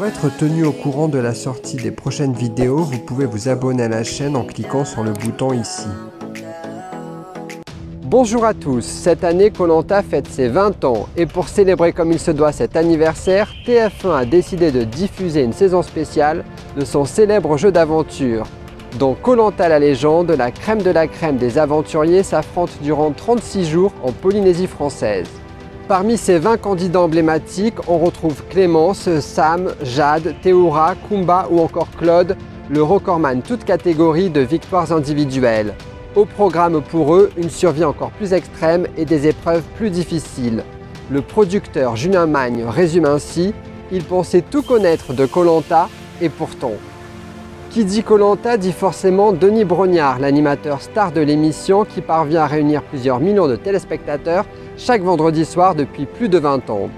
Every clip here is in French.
Pour être tenu au courant de la sortie des prochaines vidéos, vous pouvez vous abonner à la chaîne en cliquant sur le bouton ici. Bonjour à tous, cette année Koh Lanta fête ses 20 ans et pour célébrer comme il se doit cet anniversaire, TF1 a décidé de diffuser une saison spéciale de son célèbre jeu d'aventure. Dans Koh Lanta la légende, la crème de la crème des aventuriers s'affronte durant 36 jours en Polynésie française. Parmi ces 20 candidats emblématiques, on retrouve Clémence, Sam, Jade, Théoura, Kumba ou encore Claude, le recordman toute catégorie de victoires individuelles. Au programme pour eux, une survie encore plus extrême et des épreuves plus difficiles. Le producteur Julien Magne résume ainsi « Il pensait tout connaître de Koh Lanta et pourtant ». Qui dit Koh Lanta dit forcément Denis Brognard, l'animateur star de l'émission qui parvient à réunir plusieurs millions de téléspectateurs chaque vendredi soir depuis plus de 20 ans.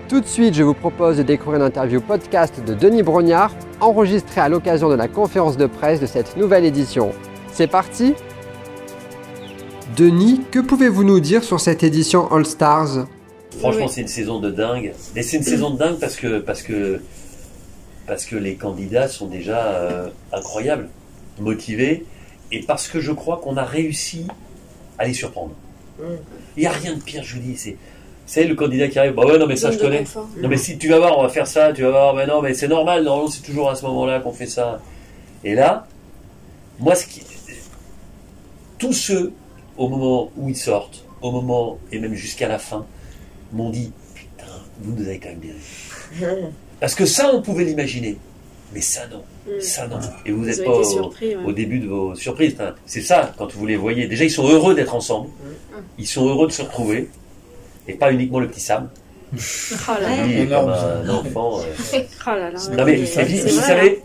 Tout de suite, je vous propose de découvrir une interview podcast de Denis Brognard enregistrée à l'occasion de la conférence de presse de cette nouvelle édition. C'est parti! Denis, que pouvez-vous nous dire sur cette édition All Stars? Franchement, c'est une saison de dingue. Mais c'est une saison de dingue parce que les candidats sont déjà incroyables, motivés, et parce que je crois qu'on a réussi à les surprendre. Il n'y a rien de pire, je vous dis. C'est le candidat qui arrive. Bah ouais, non, mais ça je connais. Non, mais si tu vas voir, on va faire ça, tu vas voir. Mais non, mais c'est normal. Normalement, c'est toujours à ce moment-là qu'on fait ça. Et là, moi, tous ceux, au moment où ils sortent, au moment et même jusqu'à la fin, m'ont dit putain, vous nous avez quand même bien vu. Parce que ça, on pouvait l'imaginer. Mais ça, non. Ça, non. Et vous n'êtes pas au début de vos surprises. Enfin, c'est ça, quand vous les voyez. Déjà, ils sont heureux d'être ensemble. Ils sont heureux de se retrouver. Et pas uniquement le petit Sam. Oh là Lui, comme un enfant. oh là là. Non, mais vous savez,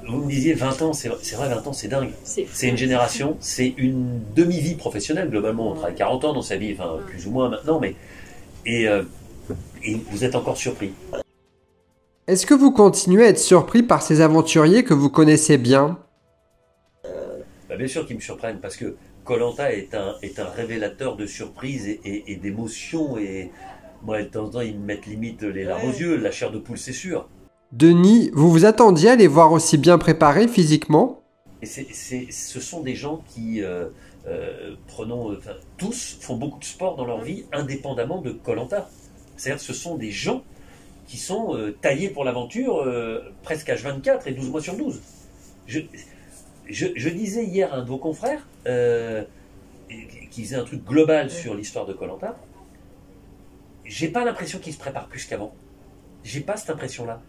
vous me disiez 20 ans, c'est vrai, 20 ans, c'est dingue. C'est une génération, c'est une demi-vie professionnelle. Globalement, on travaille 40 ans dans sa vie, enfin, plus ou moins maintenant. Mais et vous êtes encore surpris. Est-ce que vous continuez à être surpris par ces aventuriers que vous connaissez bien? Bien sûr qu'ils me surprennent, parce que Koh Lanta est un révélateur de surprises et d'émotions. Et moi, de temps en temps, ils me mettent limite les larmes aux yeux, la chair de poule, c'est sûr. Denis, vous vous attendiez à les voir aussi bien préparés physiquement? Et ce sont des gens qui, tous font beaucoup de sport dans leur vie, indépendamment de Koh Lanta. C'est-à-dire que ce sont des gens qui sont taillés pour l'aventure presque H24 et 12 mois sur 12. Je disais hier à un de vos confrères qui faisait un truc global sur l'histoire de Koh Lanta. J'ai pas l'impression qu'ils se préparent plus qu'avant. J'ai pas cette impression-là.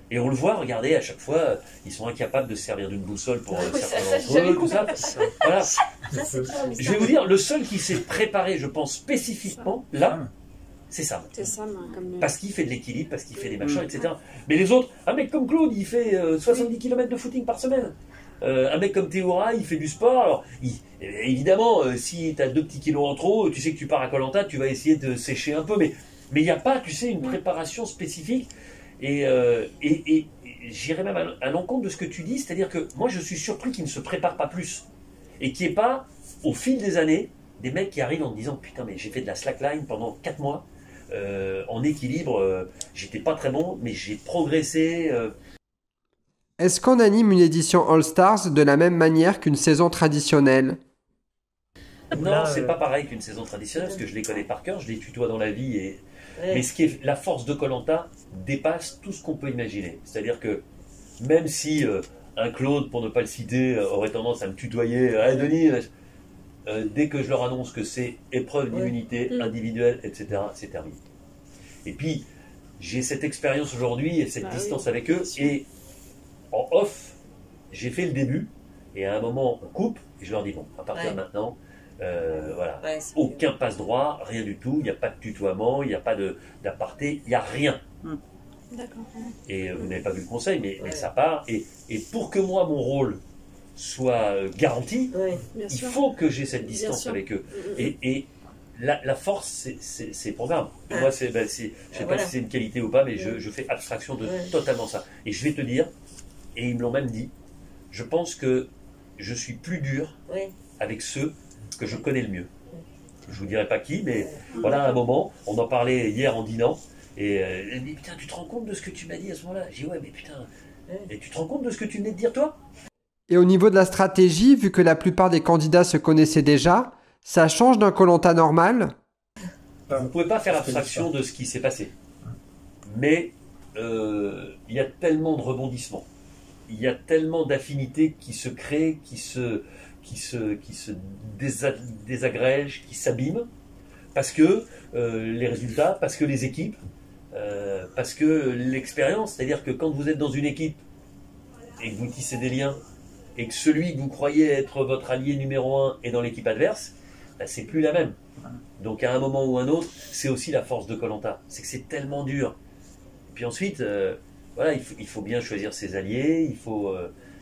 Et on le voit, regardez, à chaque fois, ils sont incapables de se servir d'une boussole pour certains d'entre eux, tout ça. Voilà. Je vais vous dire, le seul qui s'est préparé, je pense, spécifiquement, là, c'est Sam. C'est Sam, comme... Parce qu'il fait de l'équilibre, parce qu'il fait des machins, etc. Mais les autres, un mec comme Claude, il fait 70 km de footing par semaine. Un mec comme Théoura, il fait du sport. Alors, évidemment, si tu as 2 petits kilos en trop, tu sais que tu pars à Koh Lanta, tu vas essayer de sécher un peu. Mais il n'y a pas, tu sais, une préparation spécifique. Et j'irais même à l'encontre de ce que tu dis, c'est-à-dire que moi, je suis surpris qu'ils ne se préparent pas plus. Et qu'il n'y ait pas, au fil des années, des mecs qui arrivent en me disant « Putain, mais j'ai fait de la slackline pendant 4 mois. En équilibre, j'étais pas très bon, mais j'ai progressé. » Est-ce qu'on anime une édition All Stars de la même manière qu'une saison traditionnelle? Non, c'est pas pareil qu'une saison traditionnelle, parce que je les connais par cœur, je les tutoie dans la vie. Mais ce qui est la force de Koh Lanta dépasse tout ce qu'on peut imaginer. C'est-à-dire que même si un Claude, pour ne pas le citer, aurait tendance à me tutoyer, « Denis », dès que je leur annonce que c'est épreuve d'immunité individuelle, etc., c'est terminé. Et puis, j'ai cette expérience aujourd'hui et cette distance avec eux, et en off, j'ai fait le début, et à un moment, on coupe, et je leur dis, bon, à partir de maintenant, voilà, aucun passe-droit, rien du tout, il n'y a pas de tutoiement, il n'y a pas d'aparté, il n'y a rien. D'accord. Et vous n'avez pas vu le conseil, mais ça part, et pour que moi, mon rôle soit garanti, il faut que j'ai cette distance avec eux. Et la force, c'est le programme. Moi, je ne sais pas si c'est une qualité ou pas, mais je fais abstraction de totalement ça. Et je vais te dire, et ils me l'ont même dit, je pense que je suis plus dur avec ceux que je connais le mieux. Je ne vous dirai pas qui, mais voilà, à un moment, on en parlait hier en dînant, Et elle me dit, putain, tu te rends compte de ce que tu m'as dit à ce moment-là? J'ai dit, ouais, mais putain, et tu te rends compte de ce que tu venais de dire, toi? Et au niveau de la stratégie, vu que la plupart des candidats se connaissaient déjà, ça change d'un koh normal? Vous ne pouvez pas faire abstraction de ce qui s'est passé. Mais il y a tellement de rebondissements. Il y a tellement d'affinités qui se créent, qui se désagrègent, qui s'abîment, parce que les résultats, parce que les équipes, parce que l'expérience. C'est-à-dire que quand vous êtes dans une équipe et que vous tissez des liens, et que celui que vous croyez être votre allié numéro 1 est dans l'équipe adverse, ben, c'est plus la même. Donc à un moment ou un autre, c'est aussi la force de Koh-Lanta. C'est que c'est tellement dur. Et puis ensuite, voilà, il faut bien choisir ses alliés,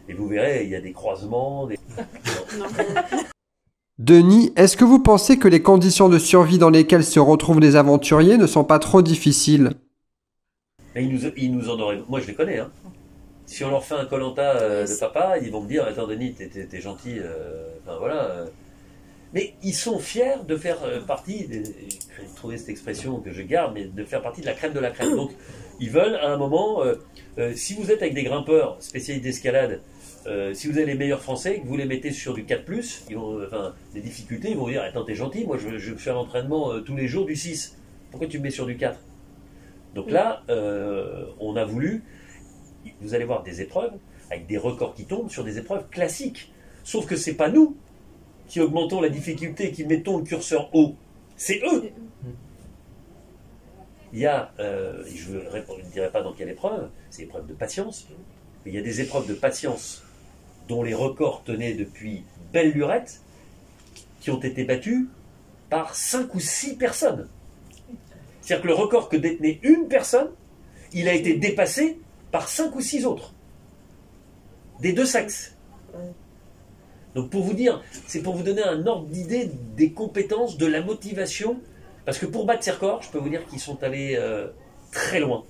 et vous verrez, il y a des croisements. Non. Denis, est-ce que vous pensez que les conditions de survie dans lesquelles se retrouvent les aventuriers ne sont pas trop difficiles? Mais ils nous en auraient... Moi, je les connais. Hein. Si on leur fait un Koh-Lanta de papa, ils vont me dire, attends Denis, t'es gentil. Enfin voilà. Mais ils sont fiers de faire partie, j'ai trouvé cette expression que je garde, mais de faire partie de la crème de la crème. Donc, ils veulent à un moment, si vous êtes avec des grimpeurs spécialistes d'escalade, si vous avez les meilleurs Français, que vous les mettez sur du 4+, des difficultés, ils vont dire, attends, t'es gentil, moi je fais l'entraînement tous les jours du 6. Pourquoi tu me mets sur du 4? Donc là, on a voulu, vous allez voir des épreuves, avec des records qui tombent sur des épreuves classiques. Sauf que c'est pas nous qui augmentons la difficulté, qui mettons le curseur haut. C'est eux. Il y a, je ne dirai pas dans quelle épreuve, c'est épreuve de patience, mais il y a des épreuves de patience dont les records tenaient depuis belle lurette, qui ont été battus par 5 ou 6 personnes. C'est-à-dire que le record que détenait une personne, il a été dépassé par 5 ou 6 autres. Des deux sexes. Donc pour vous dire, c'est pour vous donner un ordre d'idée des compétences, de la motivation, parce que pour battre ces records, je peux vous dire qu'ils sont allés très loin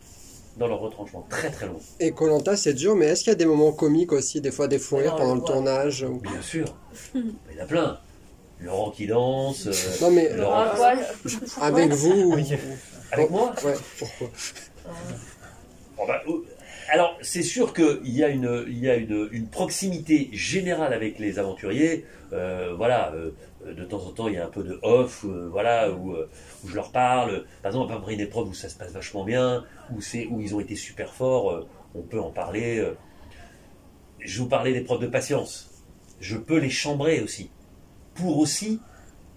dans leur retranchement, très très loin. Et Koh-Lanta, c'est dur, mais est-ce qu'il y a des moments comiques aussi, des fois des fous rires pendant le tournage ou... Bien sûr, il y en a plein. Laurent qui danse, Non mais Laurent... avec vous Avec moi? Ouais, pourquoi? Bon, bah, alors, c'est sûr qu'il y a une proximité générale avec les aventuriers. Voilà, de temps en temps, il y a un peu de off, voilà, où je leur parle. Par exemple, après une épreuve où ça se passe vachement bien, où ils ont été super forts, on peut en parler. Je vous parlais d'épreuves de patience. Je peux les chambrer aussi. Pour aussi,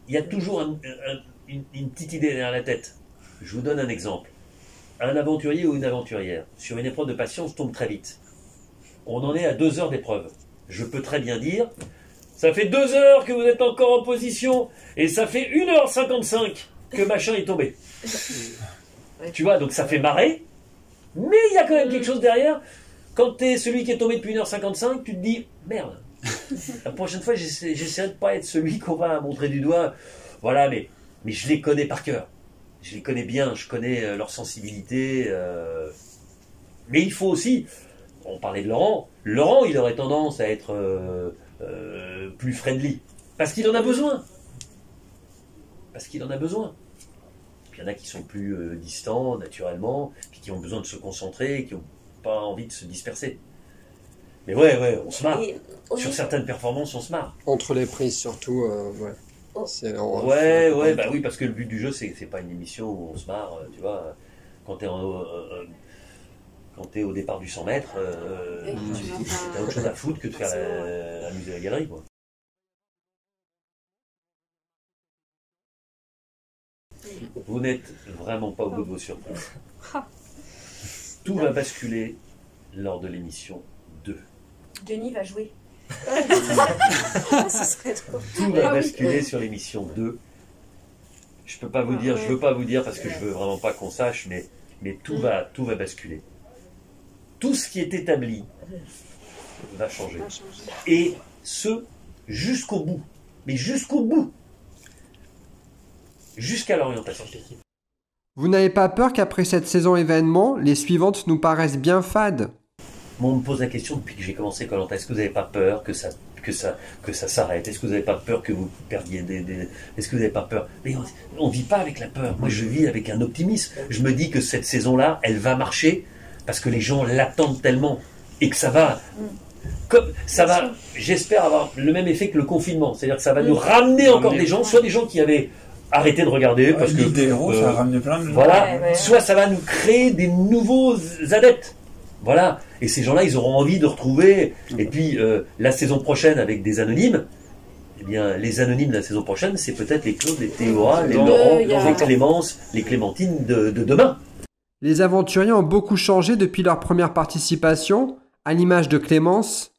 il y a toujours une petite idée derrière la tête. Je vous donne un exemple. Un aventurier ou une aventurière, sur une épreuve de patience, tombe très vite. On en est à 2 heures d'épreuve. Je peux très bien dire, ça fait 2 heures que vous êtes encore en position, et ça fait 1h55 que machin est tombé. Tu vois, donc ça fait marrer, mais il y a quand même quelque chose derrière. Quand tu es celui qui est tombé depuis 1h55, tu te dis, merde, la prochaine fois, j'essaierai de pas être celui qu'on va montrer du doigt. Voilà, mais je les connais par cœur. Je les connais bien, je connais leur sensibilité. Mais il faut aussi, on parlait de Laurent, Laurent il aurait tendance à être plus friendly, parce qu'il en a besoin. Parce qu'il en a besoin. Puis il y en a qui sont plus distants, naturellement, puis qui ont besoin de se concentrer, qui n'ont pas envie de se disperser. Mais ouais, on se marre. Sur certaines performances, on se marre. Entre les prises surtout, ouais. Ouais, bah oui, parce que le but du jeu, c'est pas une émission où on se marre, tu vois. Quand t'es au départ du 100 mètres, t'as autre chose à foutre que de faire la musée de la galerie, quoi. Vous n'êtes vraiment pas au bout de vos surprises. Tout va basculer lors de l'émission 2. Denis va jouer. Ce serait trop. Tout va basculer sur l'émission 2. Je peux pas vous dire, je veux pas vous dire parce que je veux vraiment pas qu'on sache, mais tout va basculer. Tout ce qui est établi va changer. Et ce, jusqu'au bout. Mais jusqu'au bout. Jusqu'à l'orientation. Vous n'avez pas peur qu'après cette saison événement, les suivantes nous paraissent bien fades? Moi, on me pose la question depuis que j'ai commencé Koh-Lanta. Est-ce que vous n'avez pas peur que que ça s'arrête? Est-ce que vous n'avez pas peur que vous perdiez Est-ce que vous n'avez pas peur? Mais on ne vit pas avec la peur. Moi, je vis avec un optimisme. Je me dis que cette saison-là, elle va marcher parce que les gens l'attendent tellement et que ça va... Comme ça va, j'espère avoir le même effet que le confinement. C'est-à-dire que ça va nous ramener encore des gens, soit des gens qui avaient arrêté de regarder parce que des héros, ça a ramené plein de gens. Voilà, soit ça va nous créer des nouveaux adeptes. Voilà, et ces gens-là, ils auront envie de retrouver. Et puis la saison prochaine avec des anonymes, eh bien les anonymes de la saison prochaine, c'est peut-être les Claude, les Théora, les Laurent, les Clémence, les Clémentines de demain. Les aventuriers ont beaucoup changé depuis leur première participation, à l'image de Clémence.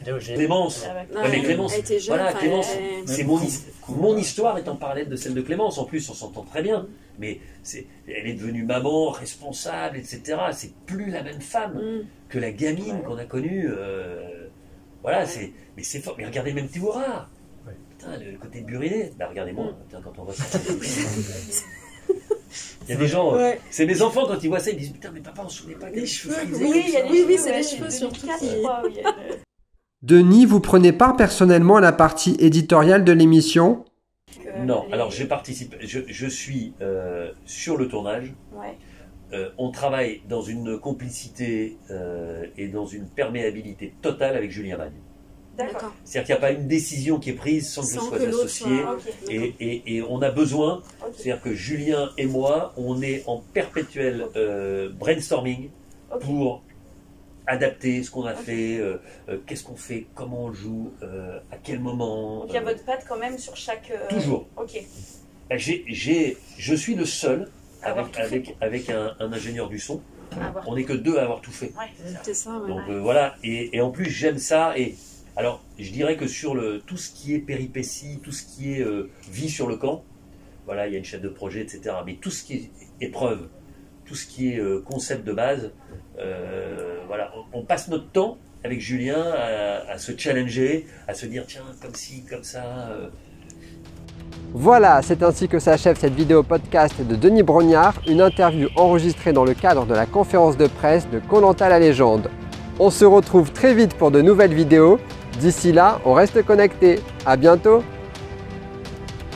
Clémence, mais Clémence, elle était jeune, voilà, Clémence, c'est mon Cool. histoire est en parallèle de celle de Clémence. En plus, on s'entend très bien. Mais elle est devenue maman, responsable, etc. C'est plus la même femme que la gamine qu'on a connue. Voilà, mais c'est fort. Mais regardez même Théora. Putain, le côté buriné. Bah, regardez-moi. Putain, quand on voit ça. Il y a des gens, c'est mes enfants quand ils voient ça, ils disent putain, mais papa, on se souvenait pas que les cheveux frisés. Oui, c'est les cheveux surtout. Denis, vous prenez part personnellement à la partie éditoriale de l'émission? Non, alors j'ai participé, je suis sur le tournage. On travaille dans une complicité et dans une perméabilité totale avec Julien Magne. D'accord. C'est-à-dire qu'il n'y a pas une décision qui est prise sans que je sois associé. Et on a besoin, c'est-à-dire que Julien et moi, on est en perpétuel brainstorming pour adapter ce qu'on a fait, qu'est-ce qu'on fait, comment on joue, à quel moment. Donc il y a votre patte quand même sur chaque... Toujours. Ok. Ben, je suis le seul avec un ingénieur du son. On n'est que deux à avoir tout fait. C'est ça, ouais. Donc voilà, et en plus j'aime ça. Et alors je dirais que sur tout ce qui est péripéties, tout ce qui est vie sur le camp, voilà, il y a une chef de projet, etc. Mais tout ce qui est épreuve, tout ce qui est concept de base, voilà, on passe notre temps avec Julien à se challenger, à se dire tiens, comme ci, comme ça. Voilà, c'est ainsi que s'achève cette vidéo podcast de Denis Brognard, une interview enregistrée dans le cadre de la conférence de presse de Koh-Lanta la légende. On se retrouve très vite pour de nouvelles vidéos. D'ici là, on reste connectés. À bientôt!